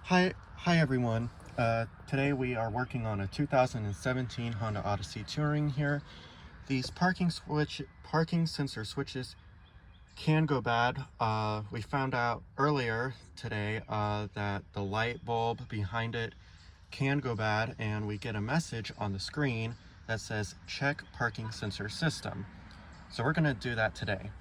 Hi everyone. Today we are working on a 2017 Honda Odyssey Touring here. These parking sensor switches can go bad. We found out earlier today that the light bulb behind it can go bad, and we get a message on the screen that says check parking sensor system. So we're going to do that today.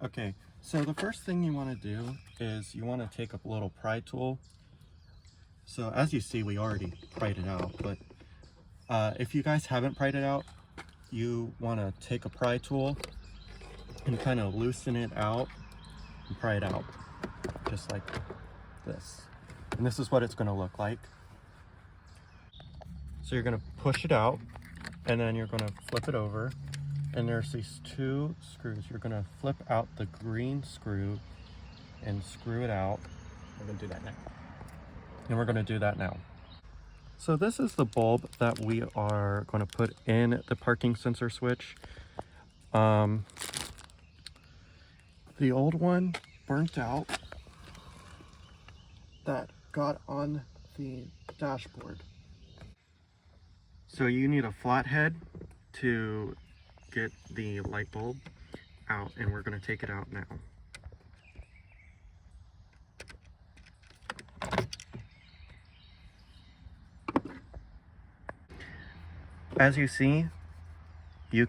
Okay, so the first thing you want to do is you want to take a little pry tool. So as you see, we already pried it out, but if you guys haven't pried it out, you want to take a pry tool and kind of loosen it out and pry it out, just like this. And this is what it's going to look like. So you're going to push it out, and then you're going to flip it over, and there's these two screws. You're going to flip out the green screw and screw it out. We're going to do that now. And we're going to do that now. So this is the bulb that we are going to put in the parking sensor switch. The old one burnt out that got on the dashboard. So you need a flathead to get the light bulb out, and we're going to take it out now. As you see, the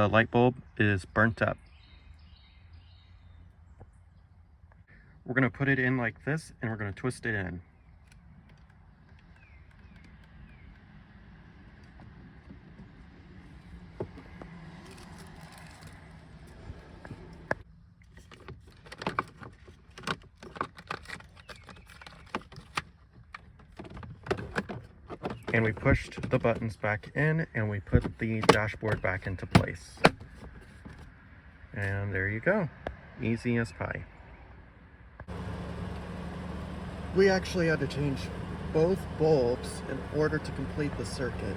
light bulb is burnt up. We're going to put it in like this, and we're going to twist it in. And we pushed the buttons back in, and we put the dashboard back into place. And there you go. Easy as pie. We actually had to change both bulbs in order to complete the circuit.